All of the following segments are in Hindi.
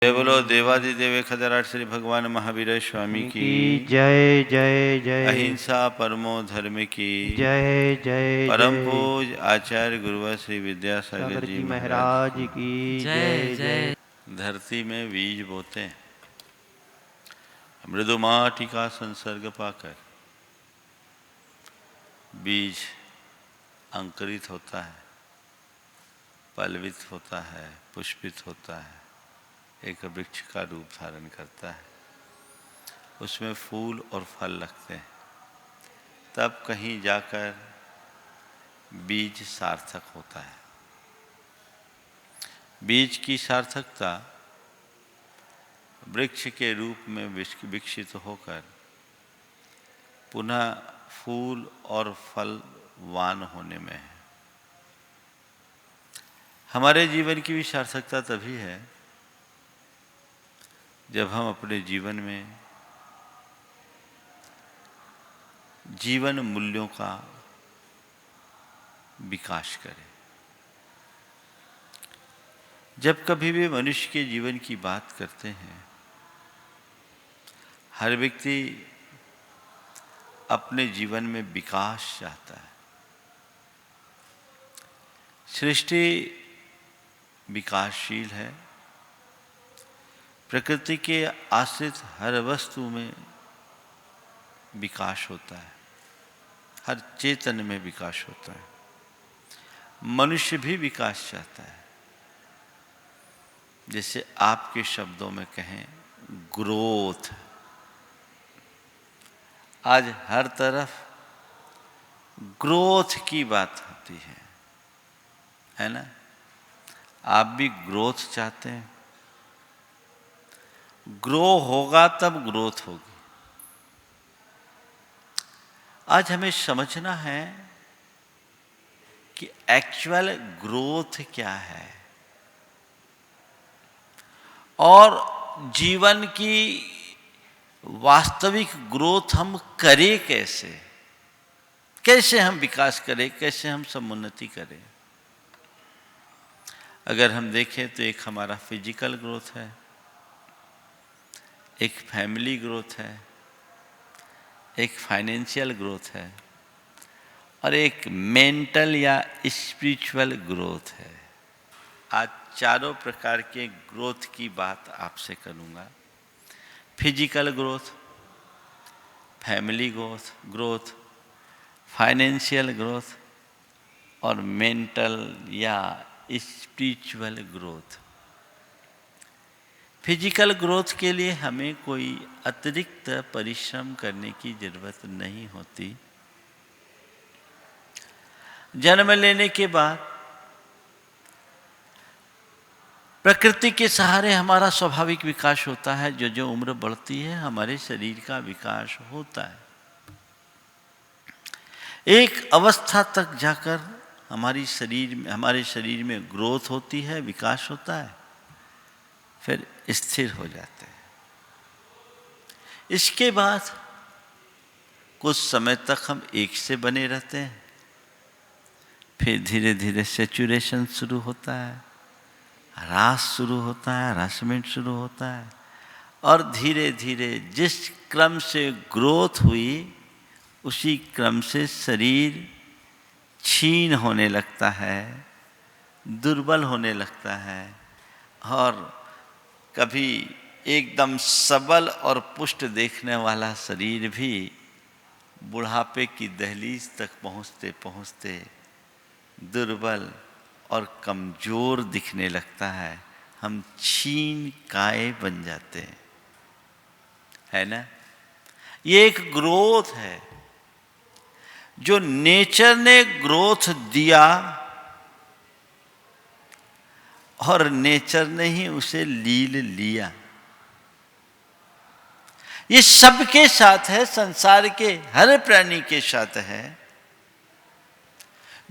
जय बोलो देवादिदेव खदराट श्री भगवान महावीर स्वामी की जय जय जय। अहिंसा परमो धर्म की जय जय परम जय। पूज आचार्य गुरुवर श्री विद्यासागर जी महाराज की जय जय। धरती में बीज बोते हैं, मृदु माटी का संसर्ग पाकर बीज अंकुरित होता है, पल्लवित होता है, पुष्पित होता है, एक वृक्ष का रूप धारण करता है, उसमें फूल और फल लगते हैं, तब कहीं जाकर बीज सार्थक होता है। बीज की सार्थकता वृक्ष के रूप में विकसित होकर पुनः फूल और फलवान होने में है। हमारे जीवन की भी सार्थकता तभी है जब हम अपने जीवन में जीवन मूल्यों का विकास करें। जब कभी भी मनुष्य के जीवन की बात करते हैं, हर व्यक्ति अपने जीवन में विकास चाहता है। सृष्टि विकासशील है, प्रकृति के आश्रित हर वस्तु में विकास होता है, हर चेतन में विकास होता है। मनुष्य भी विकास चाहता है। जैसे आपके शब्दों में कहें ग्रोथ, आज हर तरफ ग्रोथ की बात होती है ना? आप भी ग्रोथ चाहते हैं। ग्रो होगा तब ग्रोथ होगी। आज हमें समझना है कि एक्चुअल ग्रोथ क्या है और जीवन की वास्तविक ग्रोथ हम करें कैसे, कैसे हम विकास करें, कैसे हम समुन्नति करें। अगर हम देखें तो एक हमारा फिजिकल ग्रोथ है, एक फैमिली ग्रोथ है, एक फाइनेंशियल ग्रोथ है और एक मेंटल या स्पिरिचुअल ग्रोथ है। आज चारों प्रकार के ग्रोथ की बात आपसे करूंगा। Physical growth, family growth, financial growth और मेंटल या स्पिरिचुअल ग्रोथ। फिजिकल ग्रोथ के लिए हमें कोई अतिरिक्त परिश्रम करने की जरूरत नहीं होती। जन्म लेने के बाद प्रकृति के सहारे हमारा स्वाभाविक विकास होता है। जो जो उम्र बढ़ती है हमारे शरीर का विकास होता है। एक अवस्था तक जाकर हमारे शरीर में ग्रोथ होती है, विकास होता है, फिर स्थिर हो जाते हैं। इसके बाद कुछ समय तक हम एक से बने रहते हैं, फिर धीरे धीरे सैचुरेशन शुरू होता है, ह्रास शुरू होता है, ह्रासमेंट शुरू होता है और धीरे धीरे जिस क्रम से ग्रोथ हुई उसी क्रम से शरीर क्षीण होने लगता है, दुर्बल होने लगता है और कभी एकदम सबल और पुष्ट देखने वाला शरीर भी बुढ़ापे की दहलीज तक पहुँचते पहुँचते दुर्बल और कमजोर दिखने लगता है। हम क्षीण काय बन जाते हैं, है ना? ये एक ग्रोथ है जो नेचर ने ग्रोथ दिया और नेचर ने ही उसे लील लिया। ये सबके साथ है, संसार के हर प्राणी के साथ है।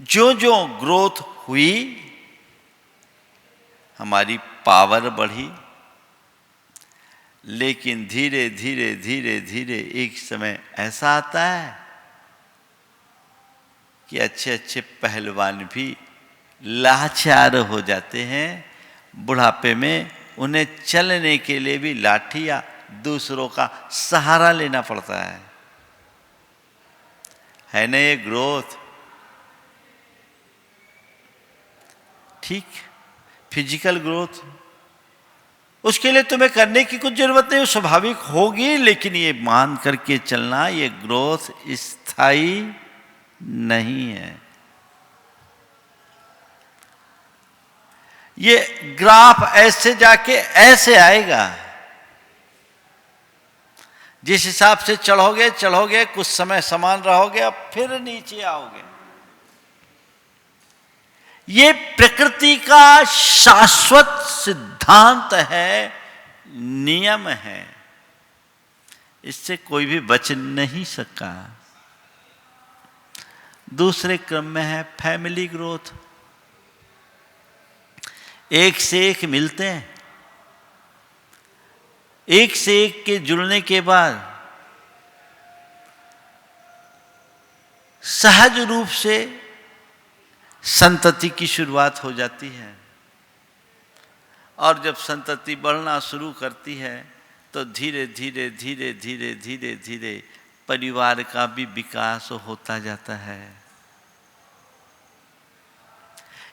जो जो ग्रोथ हुई हमारी पावर बढ़ी, लेकिन धीरे धीरे धीरे धीरे एक समय ऐसा आता है कि अच्छे अच्छे पहलवान भी लाचार हो जाते हैं, बुढ़ापे में उन्हें चलने के लिए भी लाठी या दूसरों का सहारा लेना पड़ता है ना ये ग्रोथ। ठीक, फिजिकल ग्रोथ, उसके लिए तुम्हें करने की कुछ जरूरत नहीं, वो स्वाभाविक होगी, लेकिन ये मान करके चलना, ये ग्रोथ स्थायी नहीं है। ये ग्राफ ऐसे जाके ऐसे आएगा, जिस हिसाब से चढ़ोगे कुछ समय समान रहोगे, अब फिर नीचे आओगे। ये प्रकृति का शाश्वत सिद्धांत है, नियम है, इससे कोई भी बच नहीं सका। दूसरे क्रम में है फैमिली ग्रोथ। एक से एक मिलते हैं, एक से एक के जुड़ने के बाद सहज रूप से संतति की शुरुआत हो जाती है, और जब संतति बढ़ना शुरू करती है तो धीरे धीरे धीरे धीरे धीरे धीरे परिवार का भी विकास होता जाता है।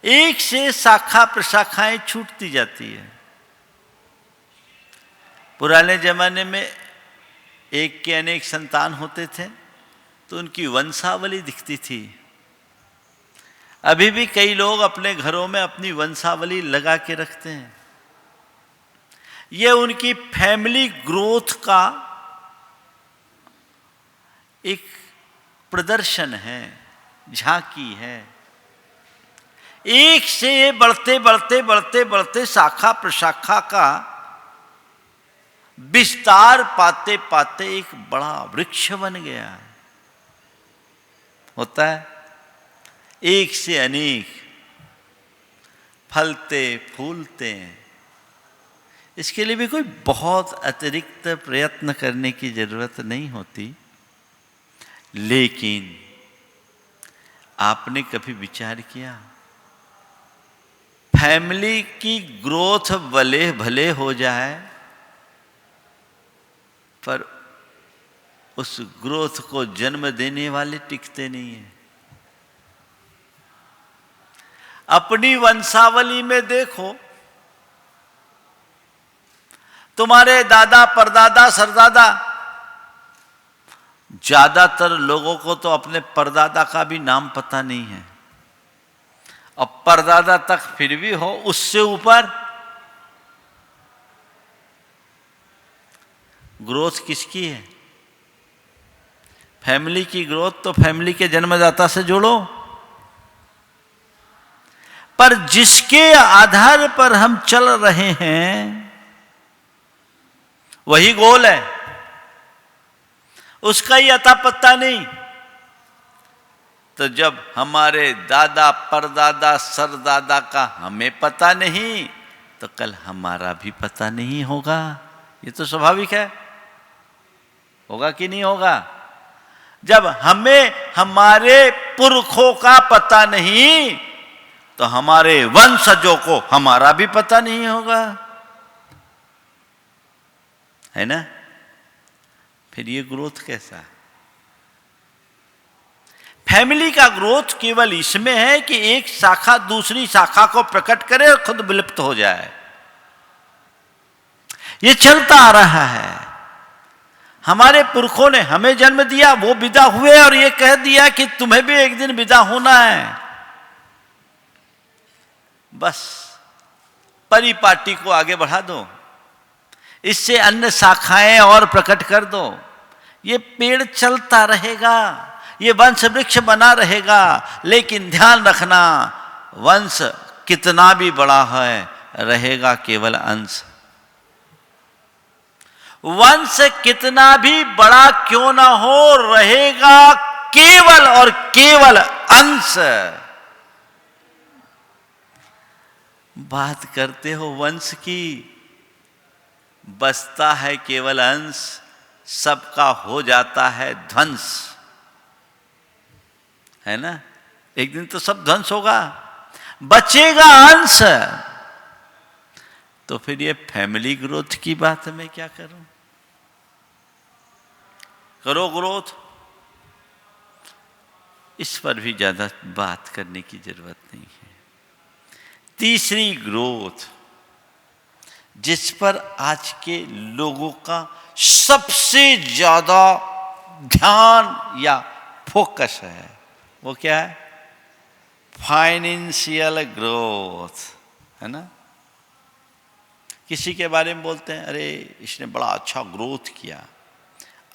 एक से शाखा प्रशाखाएं छूटती जाती है। पुराने जमाने में एक के अनेक संतान होते थे तो उनकी वंशावली दिखती थी। अभी भी कई लोग अपने घरों में अपनी वंशावली लगा के रखते हैं। यह उनकी फैमिली ग्रोथ का एक प्रदर्शन है, झांकी है। एक से बढ़ते बढ़ते बढ़ते बढ़ते शाखा प्रशाखा का विस्तार पाते पाते एक बड़ा वृक्ष बन गया। होता है एक से अनेक, फलते फूलते हैं। इसके लिए भी कोई बहुत अतिरिक्त प्रयत्न करने की जरूरत नहीं होती। लेकिन आपने कभी विचार किया, फैमिली की ग्रोथ भले भले हो जाए, पर उस ग्रोथ को जन्म देने वाले टिकते नहीं है। अपनी वंशावली में देखो, तुम्हारे दादा परदादा सरदादा, ज्यादातर लोगों को तो अपने परदादा का भी नाम पता नहीं है, और परदादा तक फिर भी हो, उससे ऊपर ग्रोथ किसकी है? फैमिली की ग्रोथ तो फैमिली के जन्मदाता से जोड़ो। पर जिसके आधार पर हम चल रहे हैं वही गोल है, उसका ही अता पत्ता नहीं। तो जब हमारे दादा परदादा सरदादा का हमें पता नहीं, तो कल हमारा भी पता नहीं होगा। ये तो स्वाभाविक है। होगा कि नहीं होगा? जब हमें हमारे पुरखों का पता नहीं, तो हमारे वंशजों को हमारा भी पता नहीं होगा, है ना? फिर ये ग्रोथ कैसा? फैमिली का ग्रोथ केवल इसमें है कि एक शाखा दूसरी शाखा को प्रकट करे और खुद विलुप्त हो जाए। ये चलता आ रहा है। हमारे पुरखों ने हमें जन्म दिया, वो विदा हुए और ये कह दिया कि तुम्हें भी एक दिन विदा होना है। बस परिपाटी को आगे बढ़ा दो, इससे अन्य शाखाएं और प्रकट कर दो। ये पेड़ चलता रहेगा, ये वंश वृक्ष बना रहेगा। लेकिन ध्यान रखना, वंश कितना भी बड़ा है, रहेगा केवल अंश। वंश कितना भी बड़ा क्यों ना हो, रहेगा केवल और केवल अंश। बात करते हो वंश की, बचता है केवल अंश, सबका हो जाता है ध्वंस, है ना? एक दिन तो सब ध्वंस होगा, बचेगा अंश। तो फिर ये फैमिली ग्रोथ की बात मैं क्या करूं? करो ग्रोथ, इस पर भी ज्यादा बात करने की जरूरत नहीं है। तीसरी ग्रोथ जिस पर आज के लोगों का सबसे ज्यादा ध्यान या फोकस है, वो क्या है? फाइनेंशियल ग्रोथ, है ना? किसी के बारे में बोलते हैं, अरे इसने बड़ा अच्छा ग्रोथ किया,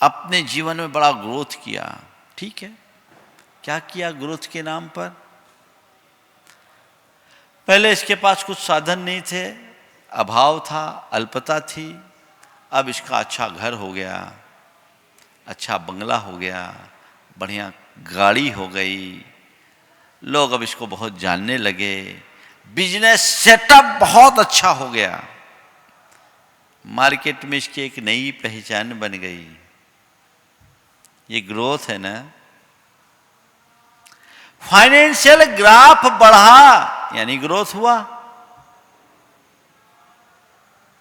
अपने जीवन में बड़ा ग्रोथ किया। ठीक है, क्या किया ग्रोथ के नाम पर? पहले इसके पास कुछ साधन नहीं थे, अभाव था, अल्पता थी। अब इसका अच्छा घर हो गया, अच्छा बंगला हो गया, बढ़िया गाड़ी हो गई, लोग अब इसको बहुत जानने लगे, बिजनेस सेटअप बहुत अच्छा हो गया, मार्केट में इसकी एक नई पहचान बन गई। ये ग्रोथ है ना? फाइनेंशियल ग्राफ बढ़ा यानी ग्रोथ हुआ,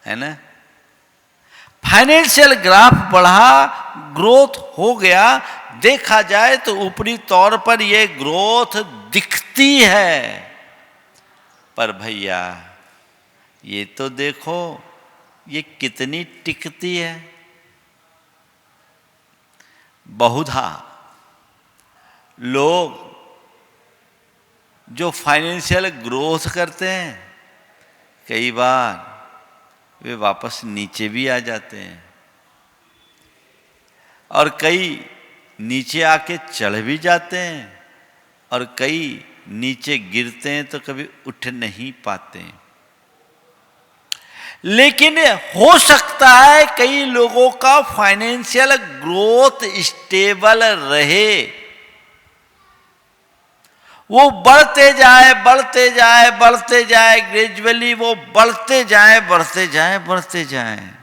है ना? फाइनेंशियल ग्राफ बढ़ा, ग्रोथ हो गया। देखा जाए तो ऊपरी तौर पर यह ग्रोथ दिखती है, पर भैया ये तो देखो ये कितनी टिकती है। बहुधा लोग जो फाइनेंशियल ग्रोथ करते हैं, कई बार वे वापस नीचे भी आ जाते हैं, और कई नीचे आके चढ़ भी जाते हैं, और कई नीचे गिरते हैं तो कभी उठ नहीं पाते हैं। लेकिन हो सकता है कई लोगों का फाइनेंशियल ग्रोथ स्टेबल रहे, वो बढ़ते जाए बढ़ते जाए बढ़ते जाए, ग्रेजुअली वो बढ़ते जाए बढ़ते जाए बढ़ते जाए।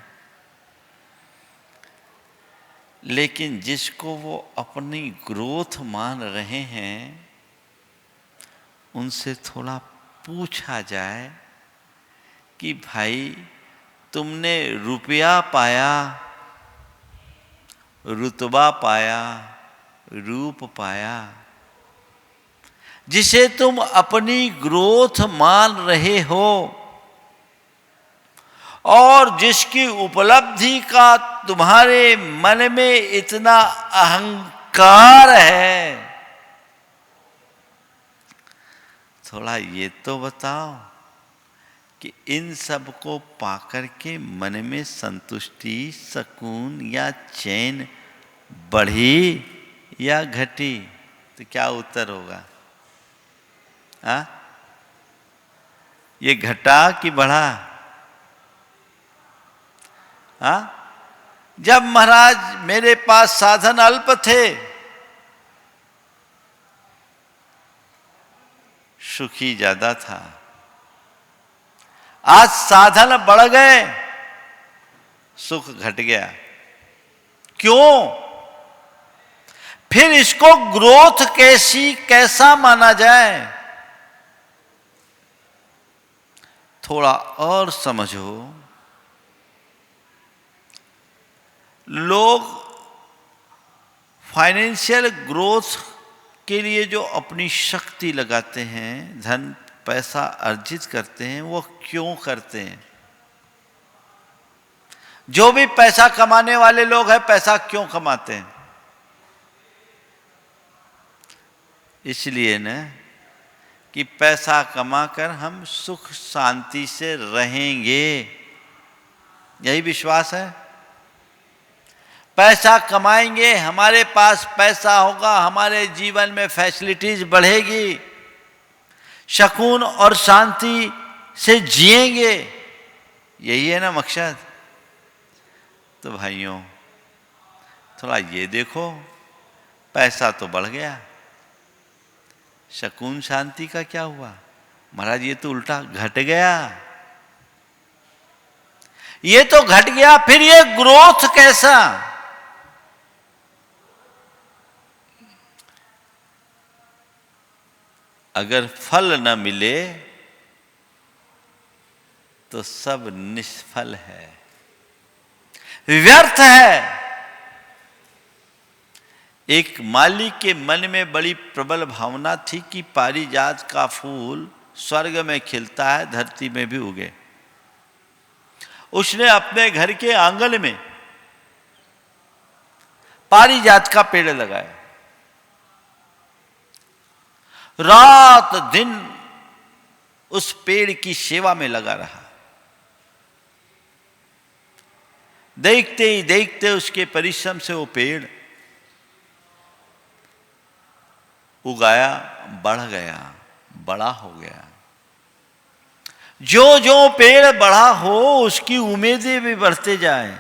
लेकिन जिसको वो अपनी ग्रोथ मान रहे हैं, उनसे थोड़ा पूछा जाए कि भाई तुमने रुपया पाया, रुतबा पाया, रूप पाया, जिसे तुम अपनी ग्रोथ मान रहे हो, और जिसकी उपलब्धि का तुम्हारे मन में इतना अहंकार है, थोड़ा ये तो बताओ कि इन सब को पाकर के मन में संतुष्टि, सुकून या चैन बढ़ी या घटी? तो क्या उत्तर होगा? हाँ, ये घटा कि बढ़ा? हाँ, जब महाराज मेरे पास साधन अल्प थे, सुखी ज्यादा था। आज साधन बढ़ गए, सुख घट गया। क्यों? फिर इसको ग्रोथ कैसा माना जाए? थोड़ा और समझो। लोग फाइनेंशियल ग्रोथ के लिए जो अपनी शक्ति लगाते हैं, धन पैसा अर्जित करते हैं, वो क्यों करते हैं? जो भी पैसा कमाने वाले लोग हैं, पैसा क्यों कमाते हैं? इसलिए न कि पैसा कमाकर हम सुख शांति से रहेंगे, यही विश्वास है। पैसा कमाएंगे, हमारे पास पैसा होगा, हमारे जीवन में फैसिलिटीज बढ़ेगी, सुकून और शांति से जिएंगे, यही है ना मकसद। तो भाइयों थोड़ा ये देखो, पैसा तो बढ़ गया, सुकून शांति का क्या हुआ? महाराज ये तो उल्टा घट गया। ये तो घट गया, फिर ये ग्रोथ कैसा? अगर फल न मिले तो सब निष्फल है, व्यर्थ है। एक माली के मन में बड़ी प्रबल भावना थी कि पारिजात का फूल स्वर्ग में खिलता है, धरती में भी उगे। उसने अपने घर के आंगन में पारिजात का पेड़ लगाया, रात दिन उस पेड़ की सेवा में लगा रहा। देखते ही देखते उसके परिश्रम से वो पेड़ उगाया, बढ़ गया, बड़ा हो गया। जो जो पेड़ बड़ा हो उसकी उम्मीदें भी बढ़ते जाएं।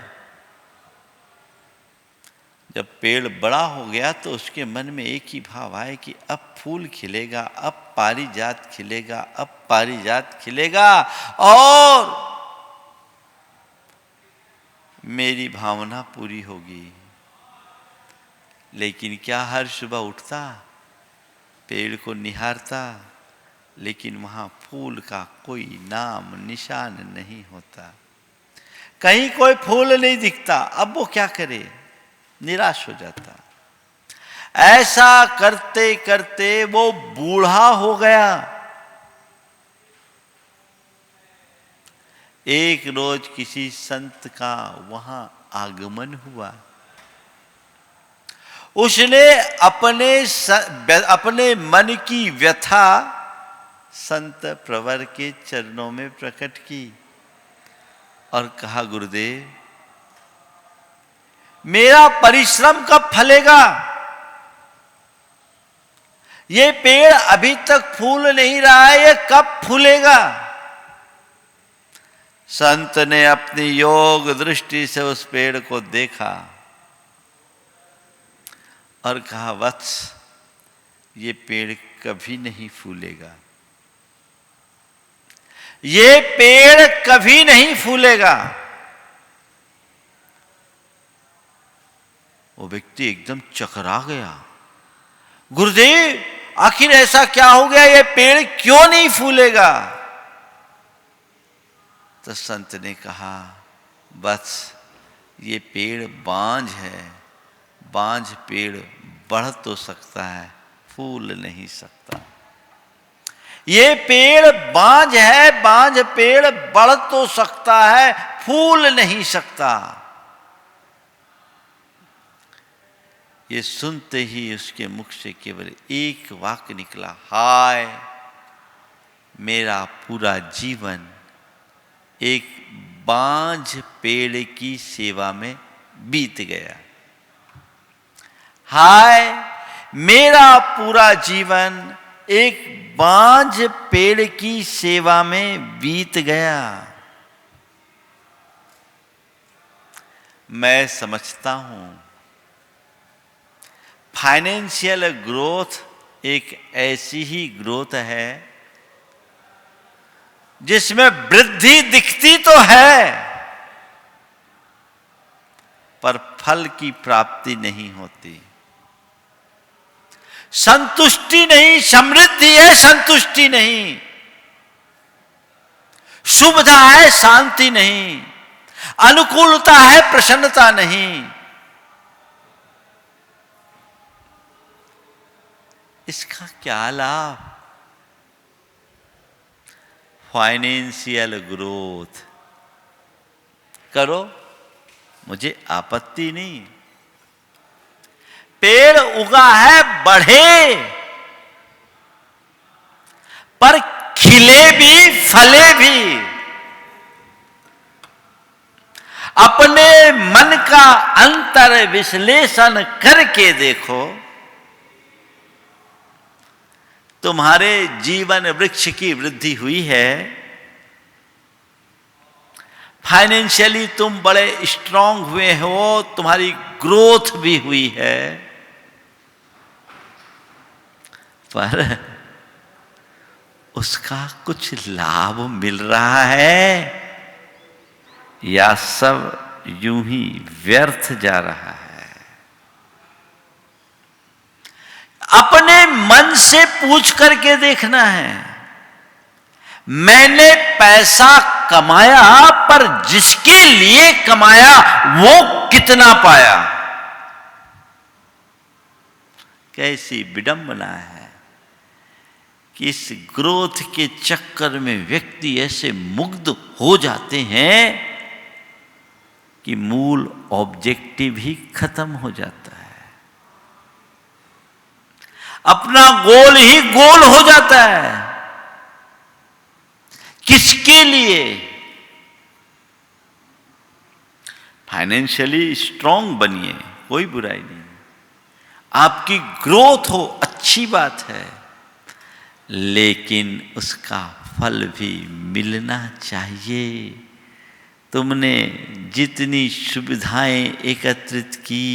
जब पेड़ बड़ा हो गया तो उसके मन में एक ही भाव आए कि अब फूल खिलेगा, अब पारिजात खिलेगा, अब पारिजात खिलेगा और मेरी भावना पूरी होगी। लेकिन क्या हर सुबह उठता, पेड़ को निहारता, लेकिन वहां फूल का कोई नाम निशान नहीं होता, कहीं कोई फूल नहीं दिखता। अब वो क्या करे, निराश हो जाता। ऐसा करते करते वो बूढ़ा हो गया। एक रोज किसी संत का वहां आगमन हुआ। उसने अपने मन की व्यथा संत प्रवर के चरणों में प्रकट की और कहा, गुरुदेव मेरा परिश्रम कब फलेगा? ये पेड़ अभी तक फूल नहीं रहा है, ये कब फूलेगा? संत ने अपनी योग दृष्टि से उस पेड़ को देखा और कहा, वत्स ये पेड़ कभी नहीं फूलेगा, ये पेड़ कभी नहीं फूलेगा। वो व्यक्ति एकदम चकरा गया। गुरुदेव आखिर ऐसा क्या हो गया, ये पेड़ क्यों नहीं फूलेगा? तो संत ने कहा, बस ये पेड़ बांझ है, बांझ पेड़ बढ़ तो सकता है, फूल नहीं सकता। ये पेड़ बांझ है, बांझ पेड़ बढ़ तो सकता है, फूल नहीं सकता। ये सुनते ही उसके मुख से केवल एक वाक्य निकला, हाय मेरा पूरा जीवन एक बांझ पेड़ की सेवा में बीत गया। हाय मेरा पूरा जीवन एक बांझ पेड़ की सेवा में बीत गया। मैं समझता हूं फाइनेंशियल ग्रोथ एक ऐसी ही ग्रोथ है जिसमें वृद्धि दिखती तो है पर फल की प्राप्ति नहीं होती। संतुष्टि नहीं, समृद्धि है, संतुष्टि नहीं। सुविधा है, शांति नहीं। अनुकूलता है, प्रसन्नता नहीं। इसका क्या लाभ? फाइनेंशियल ग्रोथ करो, मुझे आपत्ति नहीं। पेड़ उगा है, बढ़े, पर खिले भी फले भी। अपने मन का अंतर विश्लेषण करके देखो, तुम्हारे जीवन वृक्ष की वृद्धि हुई है, फाइनेंशियली तुम बड़े स्ट्रांग हुए हो, तुम्हारी ग्रोथ भी हुई है, पर उसका कुछ लाभ मिल रहा है या सब यूं ही व्यर्थ जा रहा है? अपने मन से पूछ करके देखना है। मैंने पैसा कमाया, पर जिसके लिए कमाया वो कितना पाया। कैसी विडंबना है कि इस ग्रोथ के चक्कर में व्यक्ति ऐसे मुग्ध हो जाते हैं कि मूल ऑब्जेक्टिव ही खत्म हो जाता है, अपना गोल ही गोल हो जाता है। किसके लिए? फाइनेंशियली स्ट्रांग बनिए, कोई बुराई नहीं, आपकी ग्रोथ हो, अच्छी बात है, लेकिन उसका फल भी मिलना चाहिए। तुमने जितनी सुविधाएं एकत्रित की,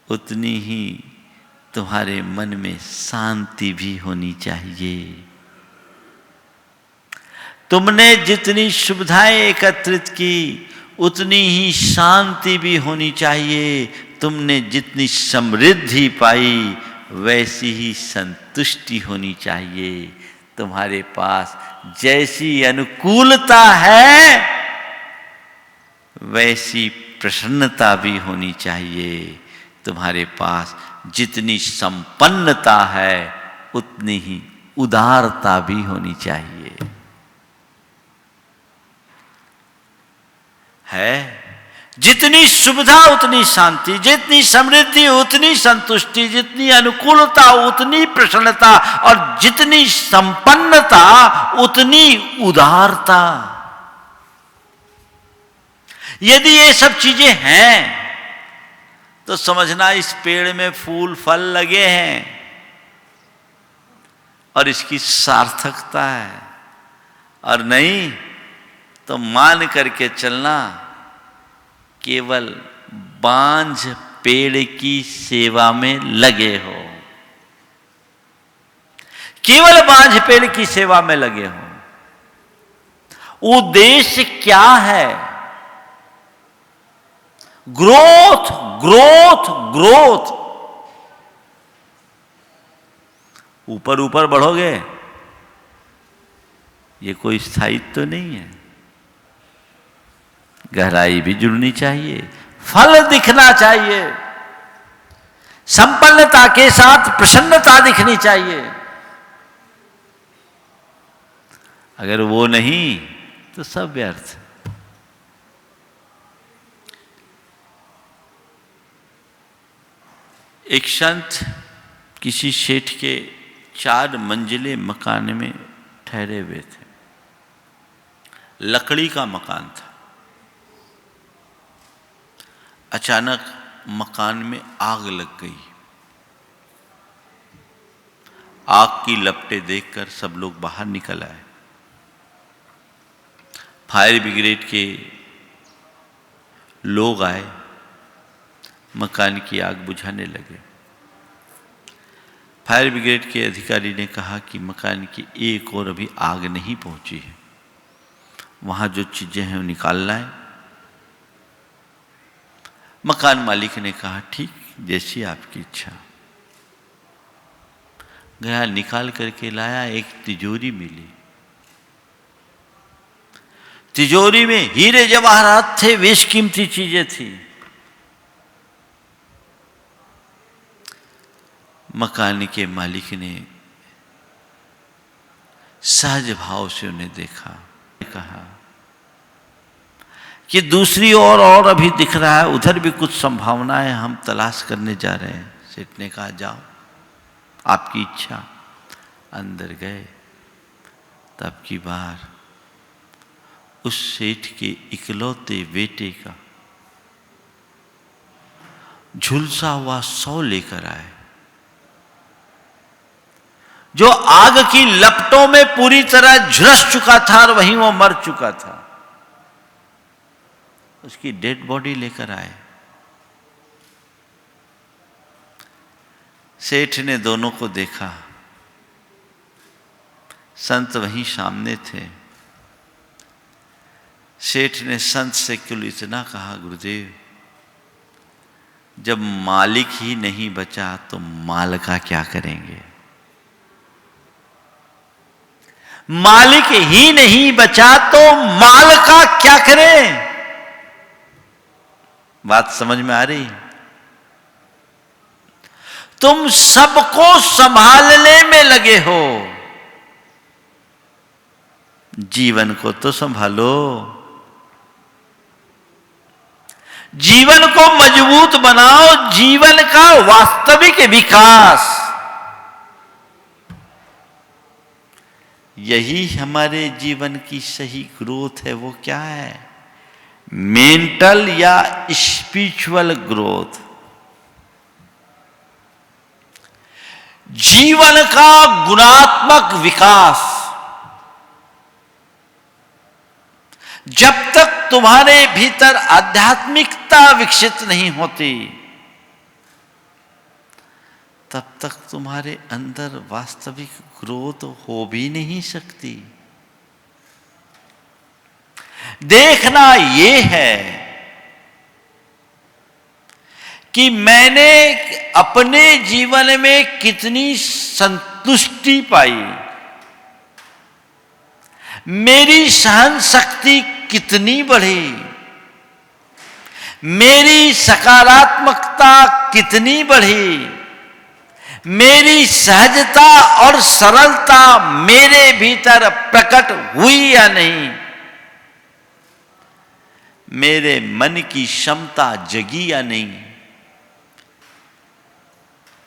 उतनी ही तुम्हारे मन में शांति भी होनी चाहिए। तुमने जितनी सुविधाएं एकत्रित की, उतनी ही शांति भी होनी चाहिए। तुमने जितनी समृद्धि पाई, वैसी ही संतुष्टि होनी चाहिए। तुम्हारे पास जैसी अनुकूलता है, वैसी प्रसन्नता भी होनी चाहिए। तुम्हारे पास जितनी संपन्नता है, उतनी ही उदारता भी होनी चाहिए। है जितनी सुविधा उतनी शांति, जितनी समृद्धि उतनी संतुष्टि, जितनी अनुकूलता उतनी प्रसन्नता, और जितनी संपन्नता उतनी उदारता। यदि ये सब चीजें हैं तो समझना इस पेड़ में फूल फल लगे हैं और इसकी सार्थकता है, और नहीं तो मान करके चलना केवल बांझ पेड़ की सेवा में लगे हो, केवल बांझ पेड़ की सेवा में लगे हो। उद्देश्य क्या है? Growth, growth, growth. ऊपर ऊपर बढ़ोगे, ये कोई स्थायित्व तो नहीं है। गहराई भी जुड़नी चाहिए, फल दिखना चाहिए, संपन्नता के साथ प्रसन्नता दिखनी चाहिए। अगर वो नहीं तो सब व्यर्थ। एक संत किसी सेठ के 4 मंजिले मकान में ठहरे हुए थे। लकड़ी का मकान था। अचानक मकान में आग लग गई। आग की लपटें देखकर सब लोग बाहर निकल आए। फायर ब्रिगेड के लोग आए, मकान की आग बुझाने लगे। फायर ब्रिगेड के अधिकारी ने कहा कि मकान की एक और अभी आग नहीं पहुंची है, वहां जो चीजें हैं वो निकालना है। मकान मालिक ने कहा ठीक, जैसी आपकी इच्छा। गया, निकाल करके लाया। एक तिजोरी मिली। तिजोरी में हीरे जवाहरात थे, बेशकीमती चीजें थी। मकान के मालिक ने सहज भाव से उन्हें देखा, कहा कि दूसरी ओर और अभी दिख रहा है, उधर भी कुछ संभावना है, हम तलाश करने जा रहे हैं। सेठ ने कहा जाओ, आपकी इच्छा। अंदर गए। तब की बार उस सेठ के इकलौते बेटे का झुलसा हुआ 100 लेकर आए, जो आग की लपटों में पूरी तरह झुलस चुका था और वहीं वो मर चुका था। उसकी डेड बॉडी लेकर आए। सेठ ने दोनों को देखा। संत वहीं सामने थे। सेठ ने संत से केवल इतना कहा, गुरुदेव, जब मालिक ही नहीं बचा तो माल का क्या करेंगे? मालिक ही नहीं बचा तो माल का क्या करें? बात समझ में आ रही? तुम सबको संभालने में लगे हो, जीवन को तो संभालो, जीवन को मजबूत बनाओ, जीवन का वास्तविक विकास। यही हमारे जीवन की सही ग्रोथ है। वो क्या है? मेंटल या स्पिरिचुअल ग्रोथ। जीवन का गुणात्मक विकास। जब तक तुम्हारे भीतर आध्यात्मिकता विकसित नहीं होती, तब तक तुम्हारे अंदर वास्तविक ग्रोथ हो भी नहीं सकती। देखना यह है कि मैंने अपने जीवन में कितनी संतुष्टि पाई, मेरी सहन शक्ति कितनी बढ़ी, मेरी सकारात्मकता कितनी बढ़ी, मेरी सहजता और सरलता मेरे भीतर प्रकट हुई या नहीं, मेरे मन की क्षमता जगी या नहीं।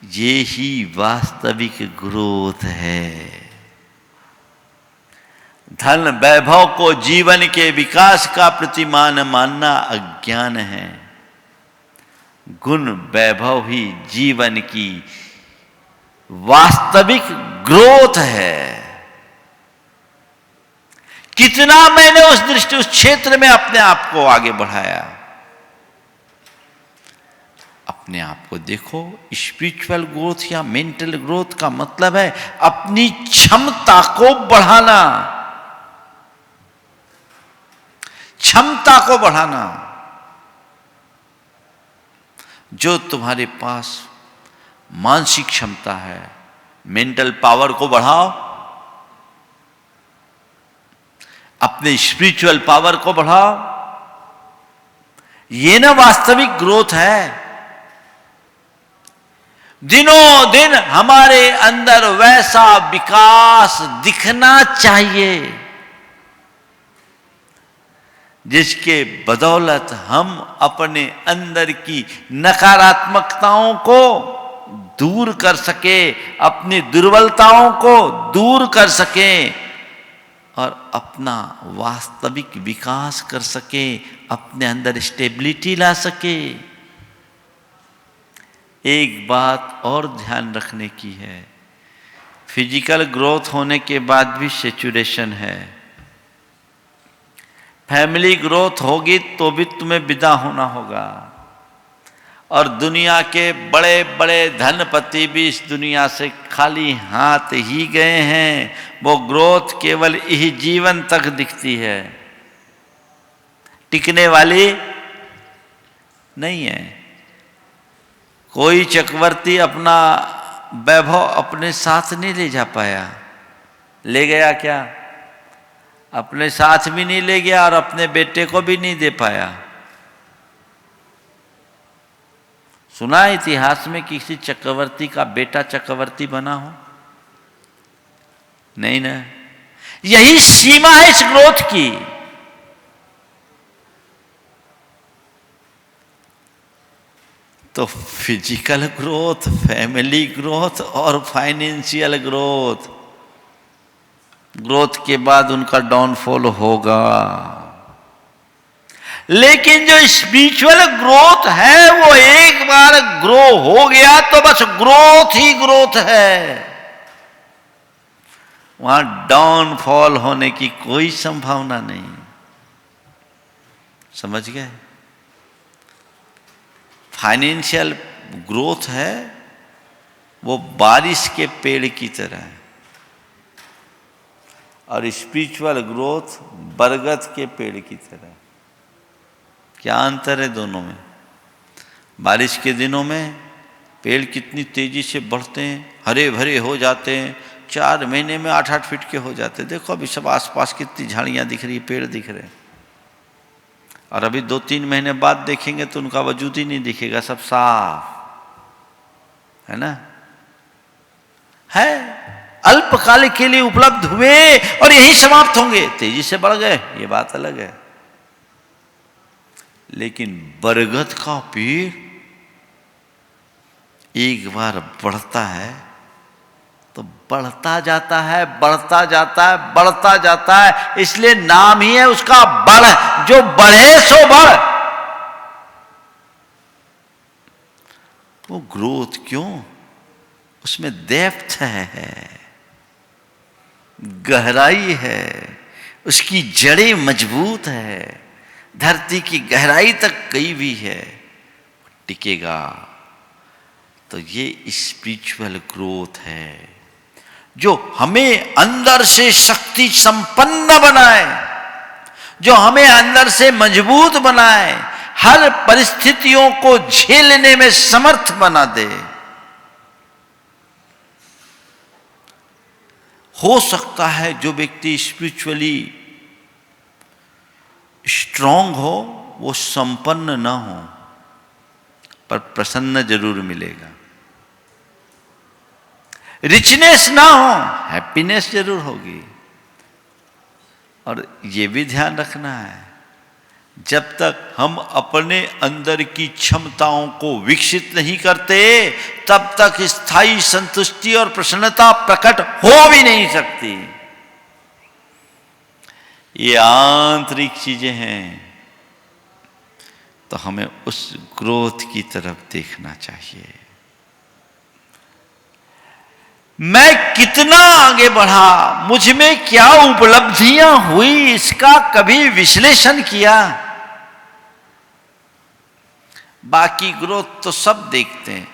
ये ही वास्तविक ग्रोथ है। धन वैभव को जीवन के विकास का प्रतिमान मानना अज्ञान है। गुण वैभव ही जीवन की वास्तविक ग्रोथ है। कितना मैंने उस क्षेत्र में अपने आप को आगे बढ़ाया। अपने आप को देखो। स्पिरिचुअल ग्रोथ या मेंटल ग्रोथ का मतलब है अपनी क्षमता को बढ़ाना, क्षमता को बढ़ाना। जो तुम्हारे पास मानसिक क्षमता है, मेंटल पावर को बढ़ाओ, अपने स्पिरिचुअल पावर को बढ़ाओ। ये ना वास्तविक ग्रोथ है। दिनों दिन हमारे अंदर वैसा विकास दिखना चाहिए जिसके बदौलत हम अपने अंदर की नकारात्मकताओं को दूर कर सके, अपनी दुर्बलताओं को दूर कर सकें और अपना वास्तविक विकास कर सके, अपने अंदर स्टेबिलिटी ला सके। एक बात और ध्यान रखने की है, फिजिकल ग्रोथ होने के बाद भी सैचुरेशन है। फैमिली ग्रोथ होगी तो भी तुम्हें विदा होना होगा। और दुनिया के बड़े बड़े धनपति भी इस दुनिया से खाली हाथ ही गए हैं। वो ग्रोथ केवल यही जीवन तक दिखती है, टिकने वाली नहीं है। कोई चक्रवर्ती अपना वैभव अपने साथ नहीं ले जा पाया। ले गया क्या? अपने साथ भी नहीं ले गया और अपने बेटे को भी नहीं दे पाया। सुना इतिहास में किसी चक्रवर्ती का बेटा चक्रवर्ती बना हो? नहीं ना। यही सीमा है इस ग्रोथ की। तो फिजिकल ग्रोथ, फैमिली ग्रोथ और फाइनेंशियल ग्रोथ, ग्रोथ के बाद उनका डाउनफॉल होगा। लेकिन जो स्पिरिचुअल ग्रोथ है वो एक बार ग्रो हो गया तो बस ग्रोथ ही ग्रोथ है। वहां डाउनफॉल होने की कोई संभावना नहीं। समझ गए? फाइनेंशियल ग्रोथ है वो बारिश के पेड़ की तरह है और स्पिरिचुअल ग्रोथ बरगद के पेड़ की तरह। क्या अंतर है दोनों में? बारिश के दिनों में पेड़ कितनी तेजी से बढ़ते हैं, हरे भरे हो जाते हैं, 4 महीने में 8-8 फीट के हो जाते। देखो अभी सब आसपास कितनी झाड़ियां दिख रही, पेड़ दिख रहे हैं, और अभी 2-3 महीने बाद देखेंगे तो उनका वजूद ही नहीं दिखेगा, सब साफ है ना। है अल्पकाल के लिए उपलब्ध हुए और यही समाप्त होंगे, तेजी से बढ़ गए, ये बात अलग है। लेकिन बरगद का पेड़ एक बार बढ़ता है तो बढ़ता जाता है, बढ़ता जाता है, बढ़ता जाता है। इसलिए नाम ही है उसका बढ़, जो बढ़े सो बढ़। वो ग्रोथ क्यों? उसमें डेप्थ है, गहराई है, उसकी जड़ें मजबूत है, धरती की गहराई तक गई भी है, टिकेगा। तो ये स्पिरिचुअल ग्रोथ है जो हमें अंदर से शक्ति संपन्न बनाए, जो हमें अंदर से मजबूत बनाए, हर परिस्थितियों को झेलने में समर्थ बना दे। हो सकता है जो व्यक्ति स्पिरिचुअली स्ट्रांग हो वो संपन्न ना हो, पर प्रसन्न जरूर मिलेगा। रिचनेस ना हो, हैप्पीनेस जरूर होगी। और ये भी ध्यान रखना है, जब तक हम अपने अंदर की क्षमताओं को विकसित नहीं करते तब तक स्थायी संतुष्टि और प्रसन्नता प्रकट हो भी नहीं सकती। ये आंतरिक चीजें हैं, तो हमें उस ग्रोथ की तरफ देखना चाहिए। मैं कितना आगे बढ़ा, मुझ में क्या उपलब्धियां हुई, इसका कभी विश्लेषण किया? बाकी ग्रोथ तो सब देखते हैं,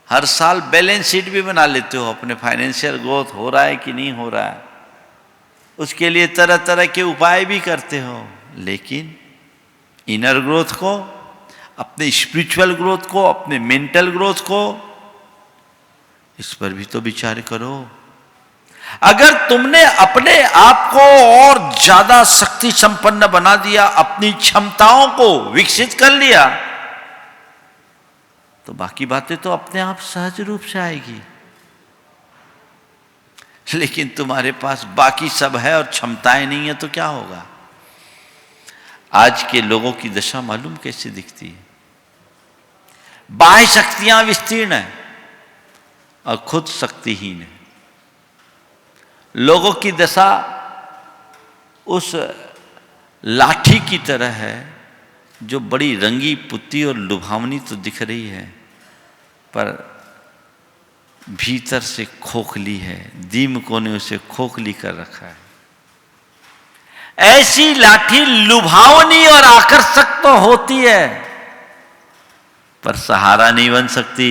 हर साल बैलेंस शीट भी बना लेते हो, अपने फाइनेंशियल ग्रोथ हो रहा है कि नहीं हो रहा है, उसके लिए तरह तरह के उपाय भी करते हो। लेकिन इनर ग्रोथ को, अपने स्पिरिचुअल ग्रोथ को, अपने मेंटल ग्रोथ को, इस पर भी तो विचार करो। अगर तुमने अपने आप को और ज्यादा शक्ति संपन्न बना दिया, अपनी क्षमताओं को विकसित कर लिया, तो बाकी बातें तो अपने आप सहज रूप से आएगी। लेकिन तुम्हारे पास बाकी सब है और क्षमताएं नहीं है तो क्या होगा? आज के लोगों की दशा मालूम कैसे दिखती है? बाह्य शक्तियां विस्तीर्ण है और खुद शक्तिहीन है। लोगों की दशा उस लाठी की तरह है जो बड़ी रंगी पुती और लुभावनी तो दिख रही है, पर भीतर से खोखली है। दीमकों ने उसे खोखली कर रखा है। ऐसी लाठी लुभावनी और आकर्षक तो होती है, पर सहारा नहीं बन सकती।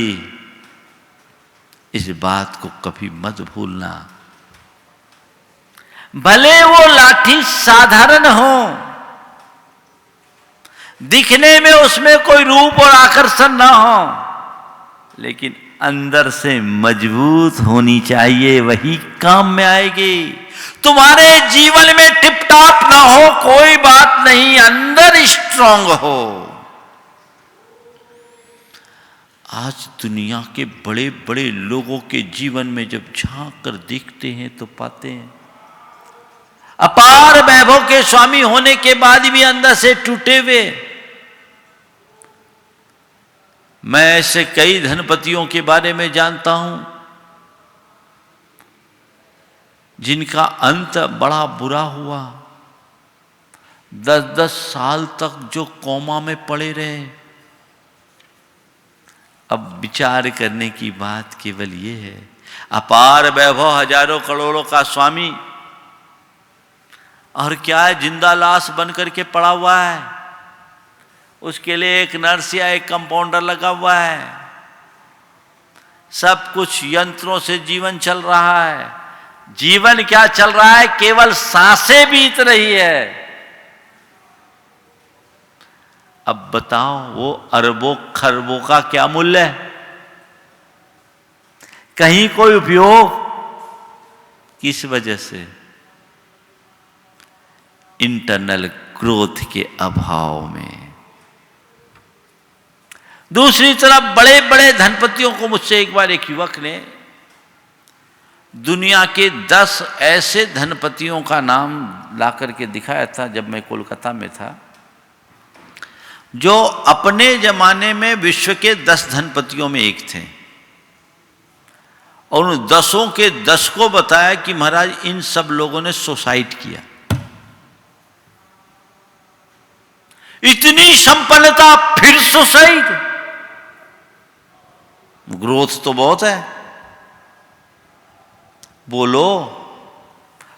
इस बात को कभी मत भूलना। भले वो लाठी साधारण हो, दिखने में उसमें कोई रूप और आकर्षण ना हो, लेकिन अंदर से मजबूत होनी चाहिए, वही काम में आएगी। तुम्हारे जीवन में टिप टॉप ना हो कोई बात नहीं, अंदर स्ट्रांग हो। आज दुनिया के बड़े बड़े लोगों के जीवन में जब झांक कर देखते हैं तो पाते हैं अपार वैभव के स्वामी होने के बाद भी अंदर से टूटे हुए। मैं ऐसे कई धनपतियों के बारे में जानता हूं जिनका अंत बड़ा बुरा हुआ। 10-10 साल तक जो कोमा में पड़े रहे। अब विचार करने की बात केवल ये है, अपार वैभव, हजारों करोड़ों का स्वामी, और क्या है, जिंदा लाश बन करके पड़ा हुआ है। उसके लिए एक नर्स या एक कंपाउंडर लगा हुआ है। सब कुछ यंत्रों से जीवन चल रहा है। जीवन क्या चल रहा है, केवल सांसें बीत रही है। अब बताओ वो अरबों खरबों का क्या मूल्य है? कहीं कोई उपयोग? किस वजह से? इंटरनल ग्रोथ के अभाव में। दूसरी तरफ बड़े बड़े धनपतियों को, मुझसे एक बार एक युवक ने दुनिया के 10 ऐसे धनपतियों का नाम ला करके दिखाया था जब मैं कोलकाता में था, जो अपने जमाने में विश्व के 10 धनपतियों में एक थे, और उन 10 के 10 को बताया कि महाराज इन सब लोगों ने सुसाइड किया। इतनी संपन्नता फिर सुसाइड। ग्रोथ तो बहुत है, बोलो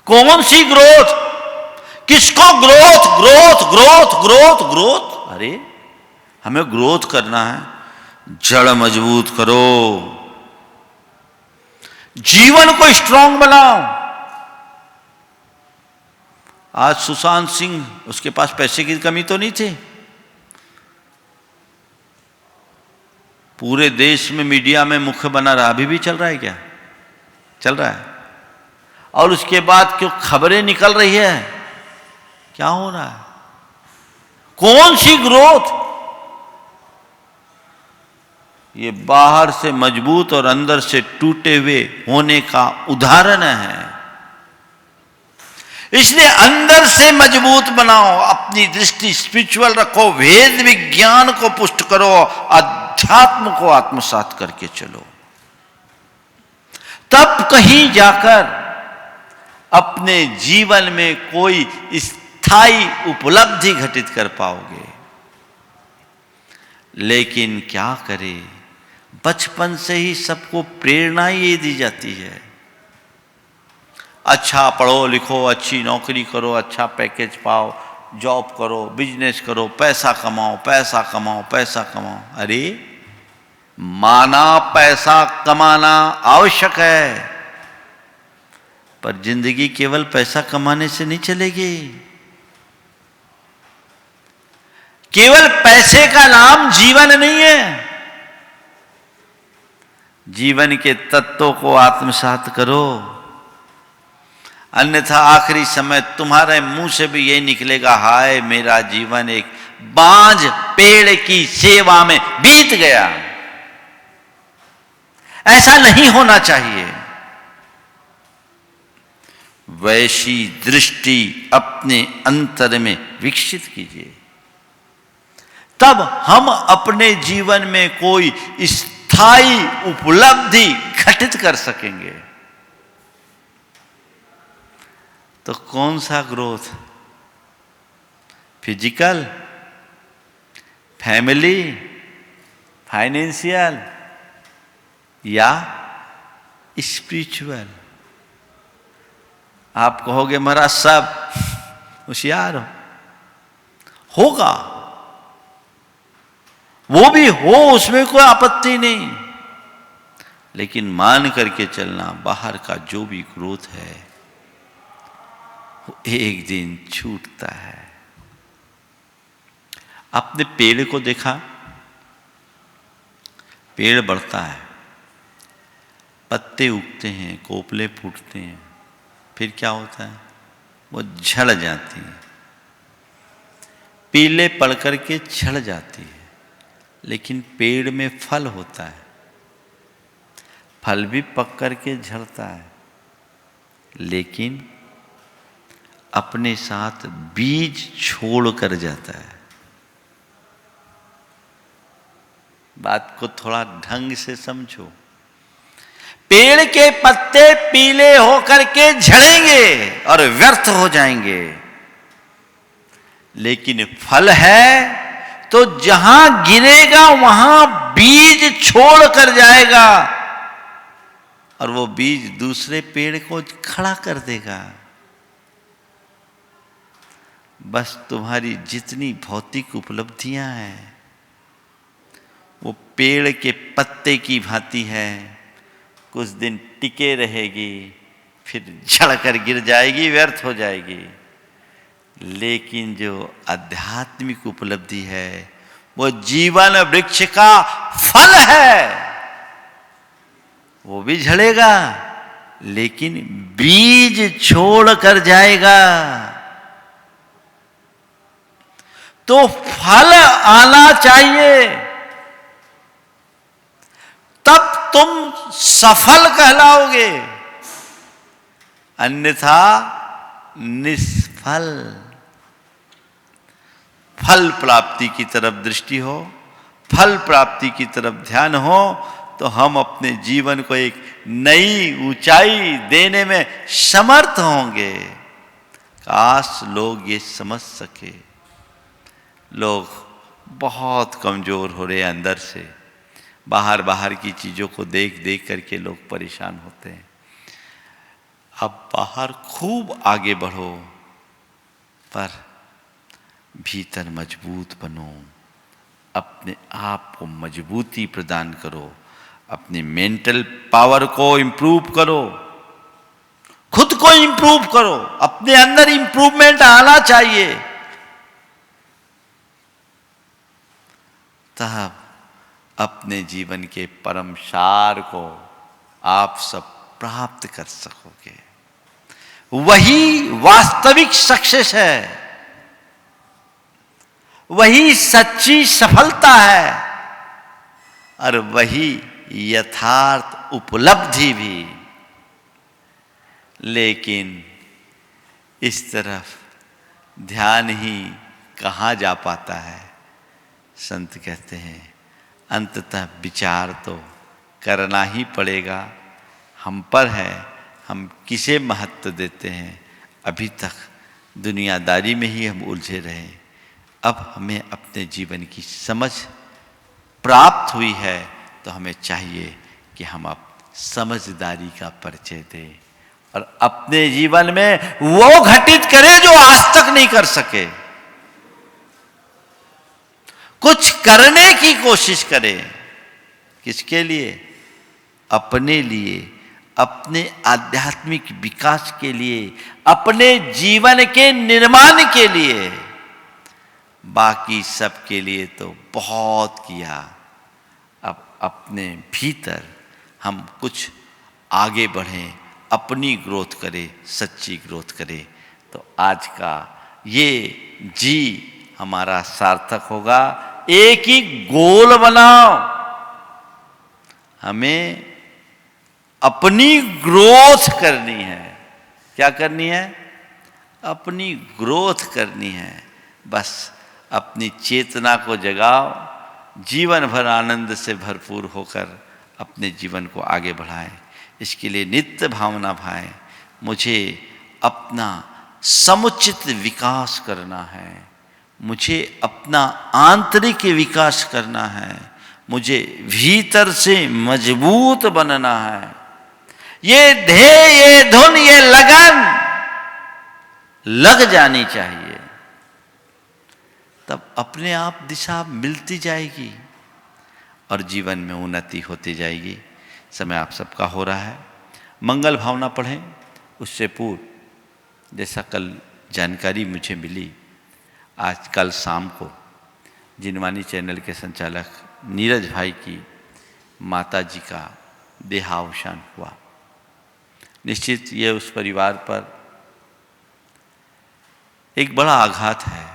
कौन सी ग्रोथ? किसको growth? Growth growth growth growth. अरे हमें ग्रोथ करना है, जड़ मजबूत करो, जीवन को स्ट्रांग बनाओ। आज सुशांत सिंह, उसके पास पैसे की कमी तो नहीं थी, पूरे देश में मीडिया में मुख्य बना रहा। अभी भी चल रहा है क्या? चल रहा है। और उसके बाद क्यों खबरें निकल रही है? क्या हो रहा है? कौन सी ग्रोथ? ये बाहर से मजबूत और अंदर से टूटे हुए होने का उदाहरण है। इसलिए अंदर से मजबूत बनाओ, अपनी दृष्टि स्पिरिचुअल रखो, वेद विज्ञान को पुष्ट करो, अध्यात्म को आत्मसात करके चलो, तब कहीं जाकर अपने जीवन में कोई स्थायी उपलब्धि घटित कर पाओगे। लेकिन क्या करें, बचपन से ही सबको प्रेरणा ये दी जाती है, अच्छा पढ़ो लिखो, अच्छी नौकरी करो, अच्छा पैकेज पाओ, जॉब करो, बिजनेस करो, पैसा कमाओ पैसा कमाओ पैसा कमाओ। अरे माना पैसा कमाना आवश्यक है, पर जिंदगी केवल पैसा कमाने से नहीं चलेगी। केवल पैसे का नाम जीवन नहीं है। जीवन के तत्वों को आत्मसात करो, अन्यथा आखिरी समय तुम्हारे मुंह से भी यही निकलेगा, हाय मेरा जीवन एक बांझ पेड़ की सेवा में बीत गया। ऐसा नहीं होना चाहिए। वैसी दृष्टि अपने अंतर में विकसित कीजिए, तब हम अपने जीवन में कोई स्थायी उपलब्धि घटित कर सकेंगे। तो कौन सा ग्रोथ? फिजिकल, फैमिली, फाइनेंशियल या स्पिरिचुअल? आप कहोगे महाराज सब होशियार होगा, वो भी हो, उसमें कोई आपत्ति नहीं, लेकिन मान करके चलना, बाहर का जो भी ग्रोथ है वो एक दिन छूटता है। आपने पेड़ को देखा, पेड़ बढ़ता है, पत्ते उगते हैं, कोपले फूटते हैं, फिर क्या होता है? वो झड़ जाती है, पीले पड़ करके झड़ जाती है। लेकिन पेड़ में फल होता है, फल भी पक करके झड़ता है, लेकिन अपने साथ बीज छोड़ कर जाता है। बात को थोड़ा ढंग से समझो। पेड़ के पत्ते पीले होकर के झड़ेंगे और व्यर्थ हो जाएंगे, लेकिन फल है तो जहां गिरेगा वहां बीज छोड़ कर जाएगा, और वो बीज दूसरे पेड़ को खड़ा कर देगा। बस तुम्हारी जितनी भौतिक उपलब्धियां हैं वो पेड़ के पत्ते की भांति है, कुछ दिन टिके रहेगी, फिर झड़कर गिर जाएगी, व्यर्थ हो जाएगी। लेकिन जो आध्यात्मिक उपलब्धि है वो जीवन वृक्ष का फल है, वो भी झड़ेगा लेकिन बीज छोड़ कर जाएगा तो फल आना चाहिए, तब तुम सफल कहलाओगे, अन्यथा निष्फल। फल प्राप्ति की तरफ दृष्टि हो, फल प्राप्ति की तरफ ध्यान हो, तो हम अपने जीवन को एक नई ऊंचाई देने में समर्थ होंगे। काश लोग ये समझ सके। लोग बहुत कमजोर हो रहे हैं अंदर से, बाहर की चीजों को देख देख करके लोग परेशान होते हैं। अब बाहर खूब आगे बढ़ो, पर भीतर मजबूत बनो, अपने आप को मजबूती प्रदान करो, अपनी मेंटल पावर को इंप्रूव करो, खुद को इंप्रूव करो, अपने अंदर इंप्रूवमेंट आना चाहिए, तब अपने जीवन के परम सार को आप सब प्राप्त कर सकोगे। वही वास्तविक सक्सेस है, वही सच्ची सफलता है, और वही यथार्थ उपलब्धि भी। लेकिन इस तरफ ध्यान ही कहाँ जा पाता है। संत कहते हैं अंततः विचार तो करना ही पड़ेगा, हम पर है, हम किसे महत्व देते हैं। अभी तक दुनियादारी में ही हम उलझे रहे, अब हमें अपने जीवन की समझ प्राप्त हुई है, तो हमें चाहिए कि हम अब समझदारी का परिचय दें और अपने जीवन में वो घटित करें जो आज तक नहीं कर सके। कुछ करने की कोशिश करें। किसके लिए? अपने लिए, अपने आध्यात्मिक विकास के लिए, अपने जीवन के निर्माण के लिए। बाकी सबके लिए तो बहुत किया, अब अपने भीतर हम कुछ आगे बढ़ें, अपनी ग्रोथ करें, सच्ची ग्रोथ करें, तो आज का ये जी हमारा सार्थक होगा। एक ही गोल बनाओ, हमें अपनी ग्रोथ करनी है। क्या करनी है? अपनी ग्रोथ करनी है। बस अपनी चेतना को जगाओ, जीवन भर आनंद से भरपूर होकर अपने जीवन को आगे बढ़ाएं। इसके लिए नित्य भावना भाएं, मुझे अपना समुचित विकास करना है, मुझे अपना आंतरिक विकास करना है, मुझे भीतर से मजबूत बनना है। ये ध्येय, ये धुन, ये लगन लग जानी चाहिए, तब अपने आप दिशा मिलती जाएगी और जीवन में उन्नति होती जाएगी। समय आप सबका हो रहा है, मंगल भावना पढ़ें। उससे पूर्व जैसा कल जानकारी मुझे मिली, आज कल शाम को जिनवानी चैनल के संचालक नीरज भाई की माता जी का देहावसान हुआ। निश्चित ये उस परिवार पर एक बड़ा आघात है,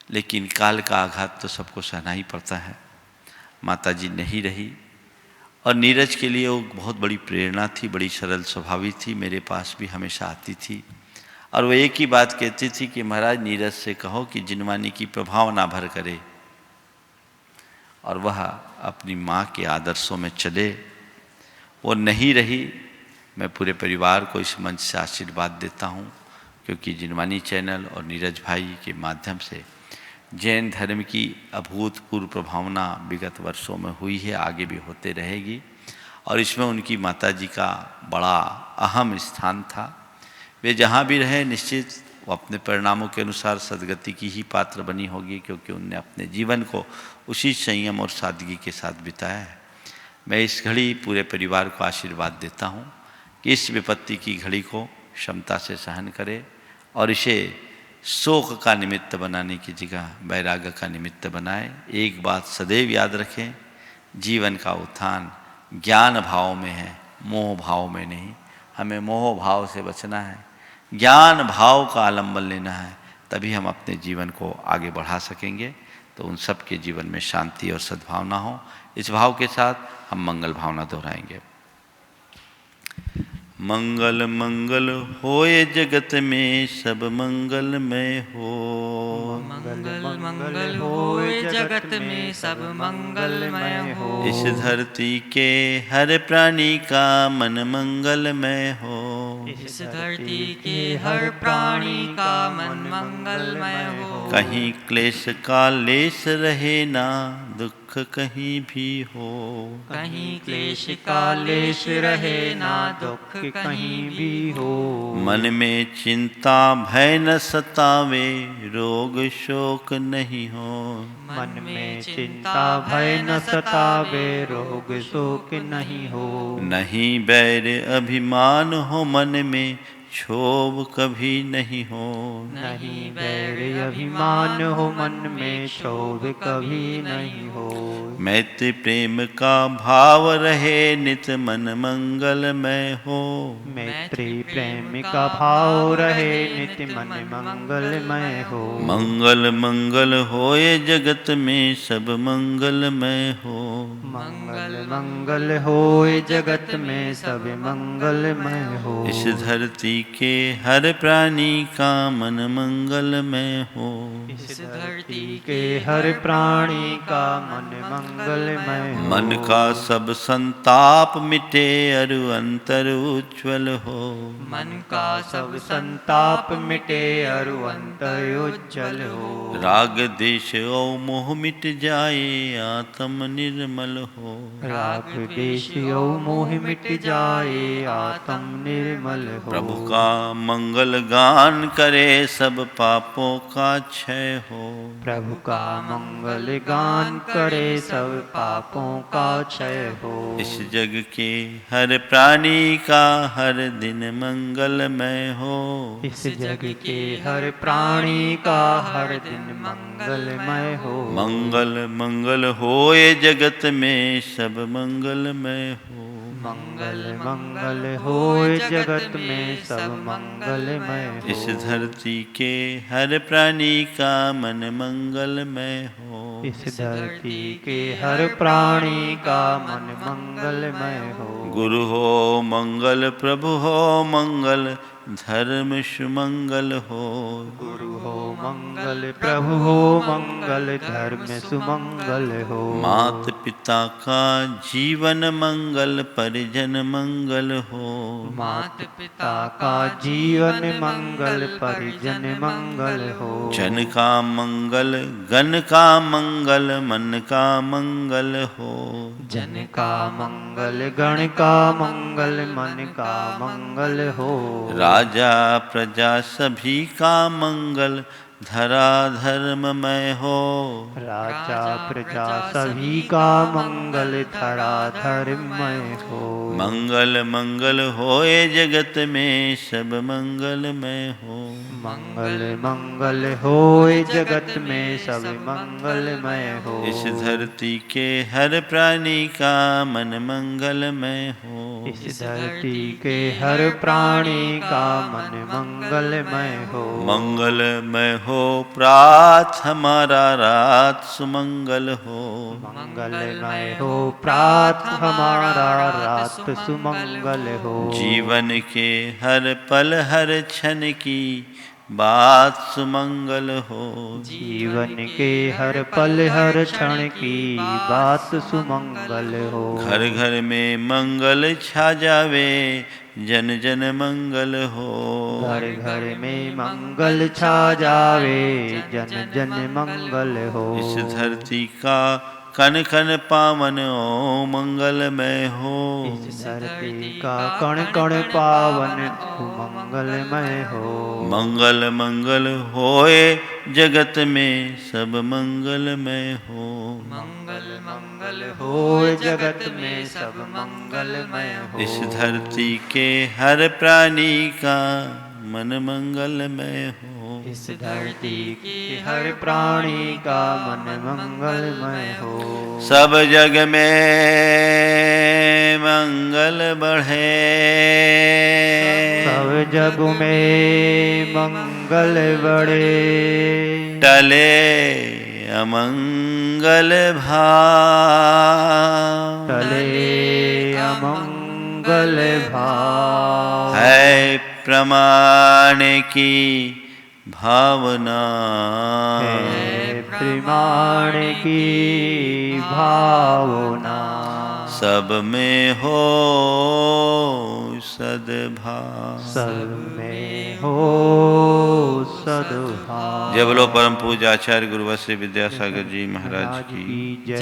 लेकिन काल का आघात तो सबको सहना ही पड़ता है। माता जी नहीं रही और नीरज के लिए वो बहुत बड़ी प्रेरणा थी, बड़ी सरल स्वभावी थी, मेरे पास भी हमेशा आती थी और वो एक ही बात कहती थी कि महाराज नीरज से कहो कि जिनवानी की प्रभावना भर करे और वह अपनी माँ के आदर्शों में चले। वो नहीं रही। मैं पूरे परिवार को इस मंच से आशीर्वाद देता हूँ, क्योंकि जिनवानी चैनल और नीरज भाई के माध्यम से जैन धर्म की अभूतपूर्व प्रभावना विगत वर्षों में हुई है, आगे भी होते रहेगी और इसमें उनकी माताजी का बड़ा अहम स्थान था। वे जहाँ भी रहे निश्चित वो अपने परिणामों के अनुसार सदगति की ही पात्र बनी होगी, क्योंकि उनने अपने जीवन को उसी संयम और सादगी के साथ बिताया है। मैं इस घड़ी पूरे परिवार को आशीर्वाद देता हूँ कि इस विपत्ति की घड़ी को क्षमता से सहन करे और इसे शोक का निमित्त बनाने की जगह वैराग्य का निमित्त बनाए। एक बात सदैव याद रखें, जीवन का उत्थान ज्ञान भाव में है, मोह भाव में नहीं। हमें मोह भाव से बचना है, ज्ञान भाव का आलंबन लेना है, तभी हम अपने जीवन को आगे बढ़ा सकेंगे। तो उन सब के जीवन में शांति और सद्भावना हो, इस भाव के साथ हम मंगल भावना दोहराएंगे। मंगल मंगल होए जगत में सब मंगलमय हो। मंगल मंगल होए जगत में सब मंगलमय हो। इस धरती के हर प्राणी का मन मंगलमय हो। इस धरती के हर प्राणी का मन मंगलमय हो। कहीं क्लेश का लेस रहे ना, दुख कहीं भी हो। कहीं क्लेश का लेश रहे ना, दुख कहीं भी हो। मन में चिंता भय न सतावे, रोग शोक नहीं हो। मन में चिंता भय न सतावे, रोग शोक नहीं हो। नहीं बैर अभिमान हो मन में, क्षोभ कभी नहीं हो। नहीं बैर अभिमान हो मन में, क्षोभ कभी नहीं हो। मैत्री प्रेम का भाव रहे नित, मन मंगलमय हो। मैत्री प्रेम का भाव रहे नित, मन मंगलमय हो। मंगल मंगल होए जगत में सब मंगलमय हो। मंगल मंगल होए जगत में सब मंगलमय हो। इस धरती के हर प्राणी का मन मंगलमय हो। इस धरती के हर प्राणी का मन मंगलमय हो। मन का सब संताप मिटे, अरु अंतर उज्ज्वल हो। मन का सब संताप मिटे, अरु अंतर उज्जवल हो। राग देश और मोह मिट जाए, आत्म निर्मल हो। राग देश और मोह मिट जाए, आत्म निर्मल हो। प्रभु का मंगल गान करे, सब पापों का क्षय हो। प्रभु का मंगल गान करे, सब पापों का क्षय हो। इस जग के हर प्राणी का हर दिन मंगलमय हो। इस जग के हर प्राणी का हर दिन मंगलमय हो। मंगल मंगल होए जगत में सब मंगलमय हो। मंगल मंगल होए जगत में सब मंगलमय हो। इस धरती के हर प्राणी का मन मंगलमय हो। इस धरती के हर प्राणी का मन मंगलमय हो। गुरु हो मंगल, प्रभु हो मंगल, धर्म सुमंगल हो। गुरु हो मंगल, प्रभु हो मंगल, धर्म सुमंगल हो। मात पिता का जीवन मंगल, परिजन मंगल हो। मात पिता का जीवन मंगल, परिजन मंगल हो। जन का मंगल, गण का मंगल, मन का मंगल हो। जन का मंगल, गण का मंगल, मन का मंगल हो। राजा प्रजा सभी का मंगल, धरा धर्ममय हो। राजा प्रजा सभी का मंगल, धरा धर्ममय हो। मंगल मंगल होए जगत में सब मंगलमय हो। मंगल मंगल होए जगत में सब मंगलमय हो। इस धरती के हर प्राणी का मन मंगलमय हो। इस धरती के हर प्राणी का मन मंगलमय हो। मंगलमय हो प्रात हमारा, रात सुमंगल हो। मंगलमय हो प्रात हमारा, रात सुमंगल हो। जीवन के हर पल हर क्षण की बात सुमंगल हो। जीवन के हर पल हर क्षण की बात सुमंगल हो। घर घर में मंगल छा जावे, जन जन मंगल हो। घर घर में मंगल छा जावे, जन जन मंगल हो। इस धरती का कन कन पावन ओ मंगलमय हो। इस धरती का कण कण पावन मंगलमय हो। मंगल मंगल होए जगत में सब मंगलमय हो। मंगल मंगल होए जगत में सब मंगलमय हो। इस धरती के हर प्राणी का मन मंगलमय हो। इस धरती के हर प्राणी का मन मंगलमय हो। सब जग में मंगल बढ़े, सब जग में मंगल बढ़े, टले अमंगल भाव, टले अमंगल भाव, है प्रमाण की भावना, है प्रमाण की भावना, सब में हो सद्भाव, सब में हो सद्भाव। जय बोलो परम पूज्य आचार्य गुरु वशिष्ठ विद्यासागर जी महाराज की जय।